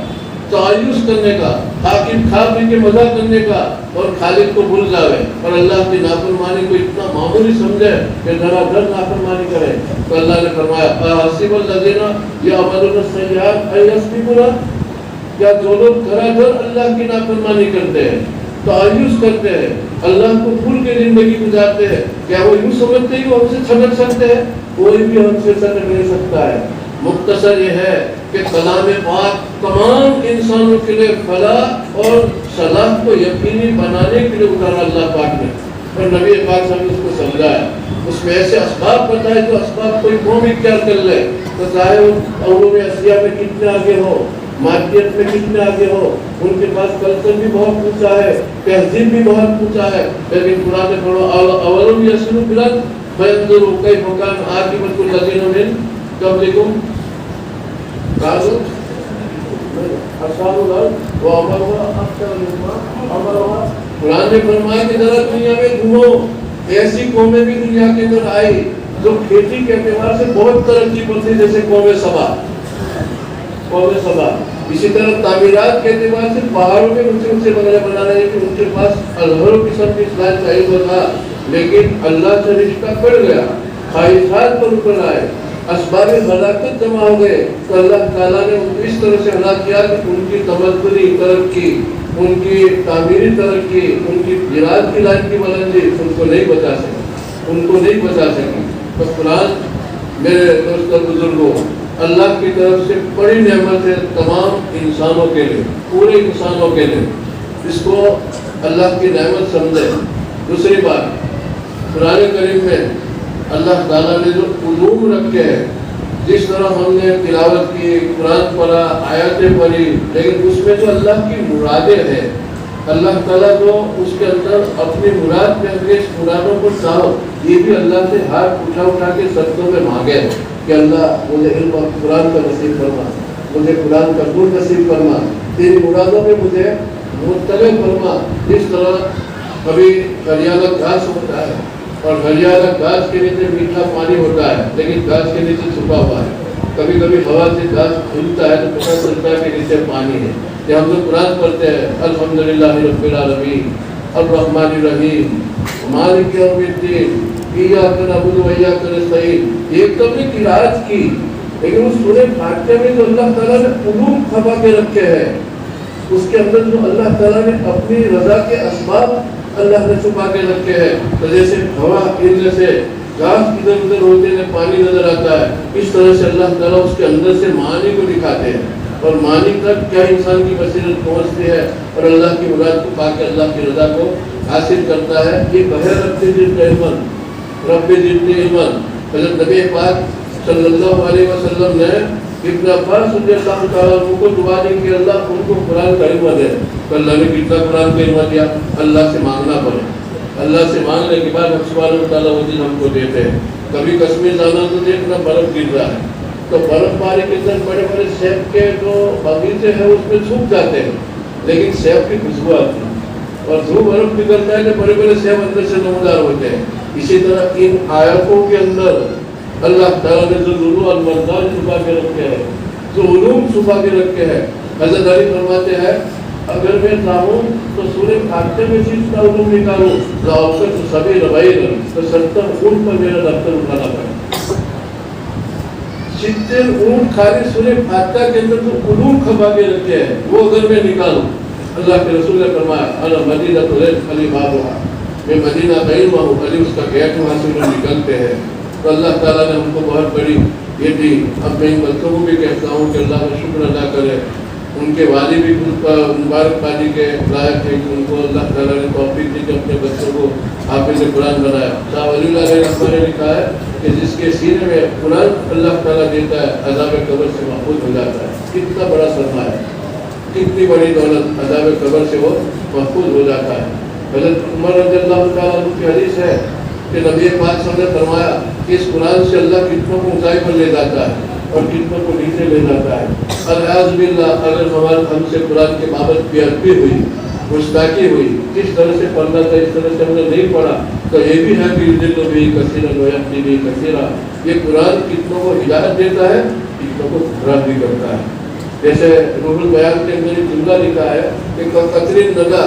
تعیش کرنے کا، حاکم کھا پی کے مزہ کرنے کا اور خالق کو بھول جاوے اور اللہ کی نافرمانی کو اتنا معمولی سمجھے کہ ذرا در نافرمانی کرے، تو اللہ نے فرمایا حسب الذین یعملون السیئات ان یسبقونا، کیا جو لوگ دھڑا دھڑ اللہ کی نافرمانی کرتے ہیں، تعیش کرتے ہیں، اللہ کو بھول کے زندگی گزارتے ہیں، کیا وہ یوں سمجھتے ہیں کہ ہم سے چھٹک سکتے ہیں؟ کوئی بھی ہم سے چھٹک نہیں سکتا ہے۔ مختصر یہ ہے کہ کلام پاک تمام انسانوں کے لیے فلاح اور صلاح کو یقینی بنانے کے لیے اتارا اللہ پاک نے، اور نبی پاک صاحب نے اس کو سمجھایا۔ اس میں ایسے اسباب بتائے جو اسباب کوئی قوم اختیار کر لے، تو چاہے وہ علوم اشیاء میں کتنے آگے ہو، مادیت میں کتنے آگے ہو، ان کے پاس کلچر بھی بہت اونچا ہے، تہذیب بھی بہت اونچا ہے، لیکن قرآن پڑھو اولم یسیروا فی الارض فینظروا کیف کان عاقبۃ الذین من قبلکم قالوا اصحاب الارض وامروا اکثر مما امروا۔ قرآن نے فرمایا کہ ذرا دنیا میں گھومو، ایسی قومیں بھی دنیا کے اندر آئی جو کھیتی کے اعتبار سے بہت ترقی پر تھی، جیسے قوم سبا۔ اسی طرح تعمیرات کے اعتبار سے پہاڑوں میں اونچے اونچے بنگلے بنا رہے کہ ان کے پاس ہزاروں قسم کی اسلام کا علم تھا، لیکن اللہ سے رشتہ کٹ گیا، خواہشات پر اوپر آئے، اسباب ہلاکت جمع ہو گئے، تو اللہ تعالیٰ نے ان کو اس طرح سے ہلاک کیا کہ ان کی تمدنی ترقی، ان کی تعمیری ترقی، ان کی جہاد کی لائن کی بلندی ان کو نہیں بچا سکی۔ تو قرآن میرے دوست اور بزرگوں اللہ کی طرف سے بڑی نعمت ہے تمام انسانوں کے لیے، پورے انسانوں کے لیے، اس کو اللہ کی نعمت سمجھے۔ دوسری بات، قرآن کریم میں اللہ تعالیٰ نے جو علوم رکھے ہیں، جس طرح ہم نے تلاوت کی، قرآن پڑھا، آیاتیں پڑھی، لیکن اس میں جو اللہ کی مرادیں ہیں، اللہ تعالیٰ جو اس کے اندر اپنی مراد کے اس مرادوں کو چاہو، یہ بھی اللہ سے ہاتھ اٹھا کے سجدوں میں مانگے کہ اللہ مجھے علم اور قرآن کا نصیب فرما، مجھے قرآن کا نور نصیب فرما، تیری مرادوں میں مجھے مطلع فرما۔ جس طرح کبھی ہریالہ گھاس ہوتا ہے اور ہریالہ گھاس کے نیچے میٹھا پانی ہوتا ہے، لیکن گھاس کے نیچے چھپا ہوا ہے، کبھی کبھی ہوا سے گھاس کھلتا ہے تو پتہ چلتا ہے کہ نیچے پانی ہے۔ کہ ہم لوگ قرآن پڑھتے ہیں الحمدللہ رب العالمین الرحمن الرحیم مالک یوم الدین ایاک نعبد و ایاک نستعین، یہ تم نے قرأت کی، لیکن اس سورہ فاتحہ میں جو اللہ تعالیٰ نے علوم چھپا کے رکھے ہیں، اس کے اندر جو اللہ تعالیٰ نے اپنی رضا کے اسباب اللہ نے چھپا کے رکھے ہیں، تو جیسے ہوا گرنے سے گھاس ادھر ادھر ہوتے ہیں پانی نظر آتا ہے، اس طرح سے اللہ تعالیٰ اس کے اندر سے معانی کو دکھاتے ہیں، اور معنی تک کیا انسان کی بصیرت پہنچتی ہے اور اللہ کی مراد کو پا کے اللہ کی رضا کو حاصل کرتا ہے۔ یہ بہر رب زدنی علما، رب زدنی علما۔ حضرت نبی پاک صلی اللہ علیہ وسلم نے ابن عباس رضی اللہ تعالیٰ عنہ کو دعا دی کہ اللہ ان کو قرآن کا علم دے، تو اللہ نے کتنا قرآن کا علم دیا؟ اللہ سے مانگنا پڑے، اللہ سے مانگنے کے بعد ہم سبحانہ تعالیٰ وہ دن ہم کو دیتے ہیں۔ کبھی کشمیر جانا تو دیکھنا برف گر رہا ہے، تو برف باری کے اندر بڑے بڑے سیب کے جو باغیچے ہیں اس میں سوکھ جاتے ہیں، لیکن سیب کی خوشبو آتی ہے، اور جو برف نکلتا ہے تو بڑے بڑے سیب اندر سے نمودار ہوتے ہیں۔ اسی طرح ان آیاتوں کے اندر اللہ تعالیٰ نے جو ضرور المرضان چھپا کے رکھے ہیں، جو علوم چھپا کے رکھے ہیں، حضرت علی فرماتے ہیں اگر میں چاہوں تو سورہ فاتحہ میں سے اتنا علوم نکالوں تو سبھی روائی تو 70 اونٹ پر میرا دفتر اٹھانا پڑے، 70 اونٹ خالی سورہ فاتحہ کے اندر جو علوم کھپا کے رکھے ہیں وہ اگر میں نکالوں۔ اللہ کے رسول نے فرمایا انا مدینہ علی بابھا، میں مدینہ کا علم ہوں، علی اس کا گیٹ وہاں سے وہ نکلتے ہیں۔ تو اللہ تعالیٰ نے ہم کو بہت بڑی یہ دی۔ اب میں ان بچوں کو بھی کہتا ہوں کہ اللہ کا شکر ادا کرے، ان کے والد بھی مبارکبادی کے لائق ہے کہ ان کو اللہ تعالیٰ نے توفیق دی کہ اپنے بچوں کو حافظ قرآن بنایا۔ شاہ ولی اللہ علیہ رحمہ نے لکھا ہے کہ جس کے سینے میں قرآن اللہ تعالیٰ دیتا ہے عذاب قبر سے محفوظ ہو جاتا ہے۔ کتنا بڑا سرمایہ ہے، کتنی بڑی دولت، عذاب قبر سے وہ محفوظ ہو جاتا ہے۔ حضرت عمر رضی اللہ تعالیٰ عنہ کی حدیث ہے کہ نبی پاک صلی اللہ علیہ وسلم نے فرمایا کہ اس قرآن سے اللہ کتنوں کو اونچائی پر لے جاتا ہے اور کتنوں کو نیچے لے جاتا ہے۔ الیاذ باللہ، اگر ہم سے قرآن کے بابت بے ادبی ہوئی، گستاخی ہوئی، کس طرح سے پڑھنا تھا اس طرح سے ہم نے نہیں پڑھا، تو یہ بھی ہے کہ یضل بہ کثیرا ویہدی بہ کثیرا، یہ قرآن کتنوں کو ہدایت دیتا ہے، کتنوں کو گمراہ بھی کرتا ہے۔ جیسے روح البیان کے اندر ایک جملہ لکھا ہے کہ قطر الندى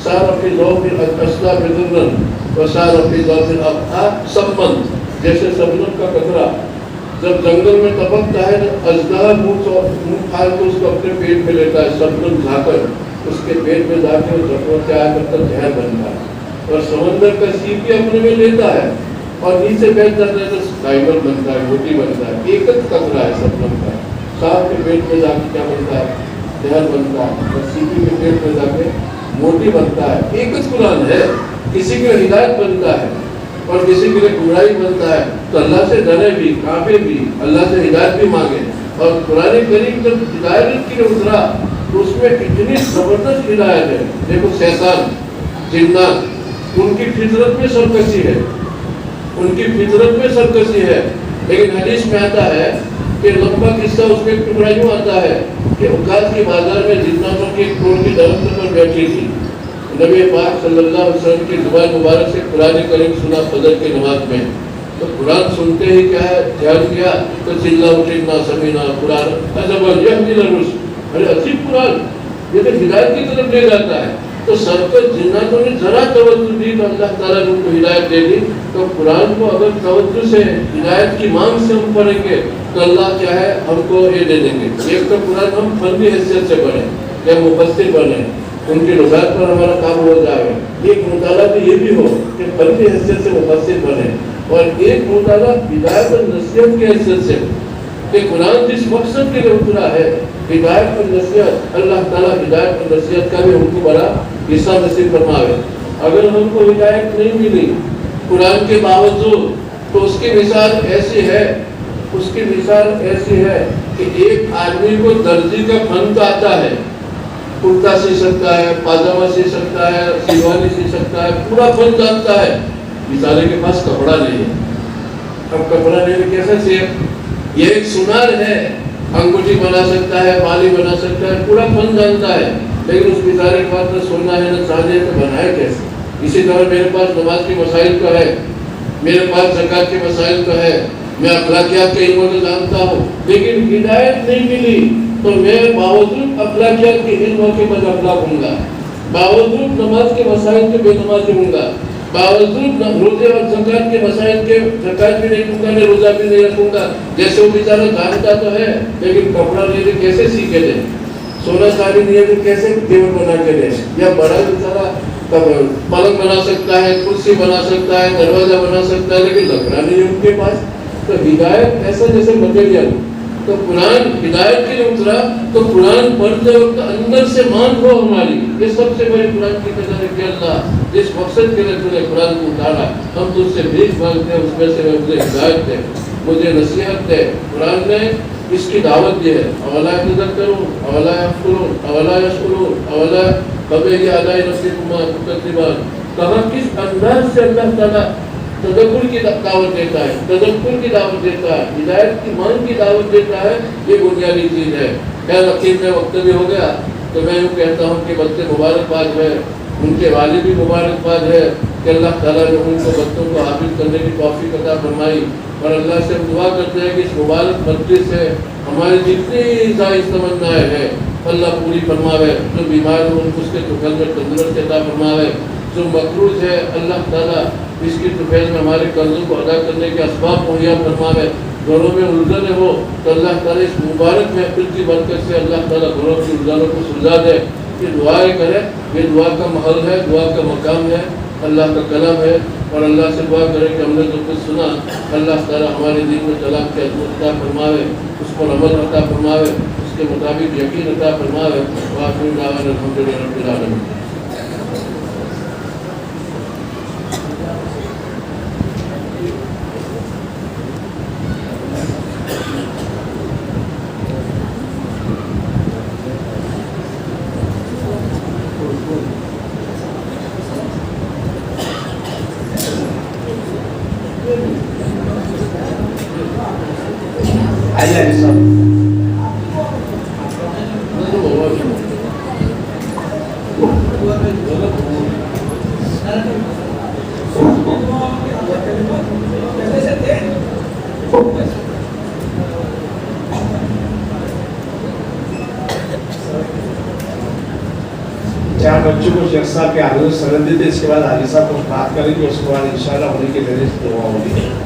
سار فی ذوق الاسلام ذرا وسار فی ذوق الابحار سما، جیسے سبنم کا قطرہ جب جنگل میں ٹپکتا ہے تو اژدہا منہ پھاڑ کے اس کو اپنے پیٹ میں لیتا ہے، سبنم جھا کر، اس کے پیٹ میں جا کے وہ چائے مطلب زہر بنتا ہے اور سمندر کا سیپ بھی اپنے میں لیتا ہے اور نیچے بیٹھ جاتا ہے تو فائبر بنتا ہے, موتی بنتا ہے. ایک قطرہ ہے سبزم کا, سانپ کے پیٹ میں جا کے کیا بنتا ہے, زہر بنتا ہے, اور سیپی کے پیٹ میں جا کے موتی بنتا ہے. ایک قرآن ہے, کسی کے لیے ہدایت بنتا ہے اور کسی کے لیے برائی بنتا ہے. تو اللہ سے ڈرے بھی, کانپے بھی, اللہ سے ہدایت بھی مانگے. اور قرآن کریم جب ہدایت کے لیے اترا تو اس میں اتنی زبردست ہدایت ہے. دیکھو شیطان, جنات, ان کی فطرت میں سرکشی ہے, ان کی فطرت میں سرکشی ہے. لیکن حدیث میں آتا ہے کہ لمبا قصہ اس میں ایک ٹکڑا یوں آتا ہے کہ اوقات کے بازار میں جناتوں کی ایک توڑ کی درخت پر بیٹھی تھی. نبی پاک صلی اللہ علیہ وسلم کی زبان مبارک سے قرآن کریم سنا فجر کی نماز میں. تو قرآن سنتے ہی کیا ہے, دھیان کیا تو چلا اٹھنا سمینا قرآن ارے عجیب قرآن, یہ تو ہدایت کی طرف لے جاتا ہے. تو سب کو جناتوں نے ذرا توجہ دی تو اللہ تعالیٰ نے ان کو ہدایت دے دی. تو قرآن کو اگر توجہ سے ہدایت کی مانگ سے ہم پڑھیں گے تو اللہ کیا ہے ہم کو یہ دے دیں گے. ایک تو قرآن ہم فنی حیثیت سے پڑھیں یا مفسر بنیں, ان کی روایت پر ہمارا کام ہو جائے. ایک مطالعہ بھی یہ بھی ہو کہ فنی حیثیت سے مفسر بنیں, اور ایک مطالعہ ہدایت اور نصیحت کی حیثیت سے کہ قرآن جس مقصد کے لیے اترا ہے ہدایت اور نصیحت, اللہ تعالیٰ ہدایت اور نصیحت کا بھی ہم کو بڑا حصہ نصیب فرماوے. اگر ہم کو ہدایت نہیں ملی قرآن کے باوجود تو اس کی مثال ایسی ہے, اس کی مثال ایسی ہے کہ ایک آدمی کو درزی کا فن تو آتا ہے, کرتا سی سکتا ہے, پاجامہ سی سکتا ہے, شیروانی سی سکتا ہے, پورا فن جانتا ہے. بیچارے کے پاس کپڑا نہیں ہے. اب کپڑا نہیں ہے کیسے سیے, یہ ایک سنار ہے, انگوٹھی بنا سکتا ہے, بالی بنا سکتا ہے, پورا فن جانتا ہے, لیکن اس بیچارے کے پاس نہ سننا ہے نہ چاندی ہے, تو بنائے کیسے. اسی طرح میرے پاس نماز کے مسائل تو ہے, میرے پاس زکات کے مسائل تو ہے, میں اخلاقیات کے علموں کو جانتا ہوں, لیکن ہدایت نہیں ملی تو میں باوجود اخلاقیات کے علموں کے بد اخلاق ہوں گا, باوجود نماز کے مسائل کے بے نمازی ہوں گا, باوجود روزے اور زکات کے مسائل کے زکات بھی نہیں دوں گا, میں روزہ بھی نہیں رکھوں گا. جیسے وہ بیچارہ جانتا تو ہے لیکن کپڑا نہیں ہے کیسے سیکھے دے, سونا چاندی نہیں ہے تو کیسے دیور بنا کے دے. یا بڑا بیچارہ پلنگ بنا سکتا ہے, کرسی بنا سکتا ہے, دروازہ بنا سکتا ہے, لیکن لکڑا نہیں ہے ان کے پاس. تو ہدایت ایسا جیسے مٹیریل. تو قرآن ہدایت کے لیے اترا تو قرآن پڑھتے وقت اندر سے مان ہو ہماری. یہ سب سے بڑی قرآن کی قدر ہے کہ اللہ جس مقصد کے لیے تو نے قرآن کو اتارا, ہم تو اس سے بھیک مانگتے ہیں, اس میں سے مجھے ہدایت دے, مجھے نصیحت دے. قرآن نے اس کی دعوت دی ہے, اولا تذکرون اولا یذکرون اولا یشکرون اولا فبأي آلاء ربکما تکذبان. کہاں کس انداز سے اللہ تعالیٰ تدبر کی دعوت دیتا ہے, تدبر کی دعوت دیتا ہے, ہدایت کی مانگ کی دعوت دیتا ہے. یہ بنیادی چیز ہے. خیر عقید میں وقت بھی ہو گیا تو میں یوں کہتا ہوں کہ بچے مبارکباد ہے, ان کے والد بھی مبارکباد ہے کہ اللہ تعالیٰ نے ان کو بچوں کو حافظ کرنے کی توفیق عطا فرمائی. اور اللہ سے دعا کرتے ہیں کہ اس مبارک مجلس سے ہماری جتنی خواہش تمنائیں ہیں اللہ پوری فرماوے. جو بیمار ہو ان کو اس کے طفیل میں تندرست عطا فرماوے. جو مقروض ہے اللہ تعالیٰ اس کی طفیل میں ہمارے قرضوں کو ادا کرنے کے اسباب مہیا فرماوے. گھروں میں الجھن ہو تو اللہ تعالیٰ اس مبارک محفل کی برکت سے اللہ تعالیٰ گھروں کی الجھنوں کو سلجھا دے. یہ دعائیں کرے, یہ دعا کا محل ہے, دعا کا مقام ہے, اللہ کا کلام ہے. اور اللہ سے دعا کرے کہ ہم نے جو کچھ سنا اللہ تعالیٰ ہمارے دین میں طلاق کے عطا فرماوے, اس پر عمل عطا فرماوے, اس کے مطابق یقین عطا فرماوے. وآخر دعوانا الحمدللہ رب العالمین. چار بچوں کو شیخ صاحب کے آگے سرد دیتے, اس کے بعد حاجی صاحب کچھ بات کریں گے, اس کے بعد انشاءاللہ انہیں کے ذریعے سے دعا ہوگی.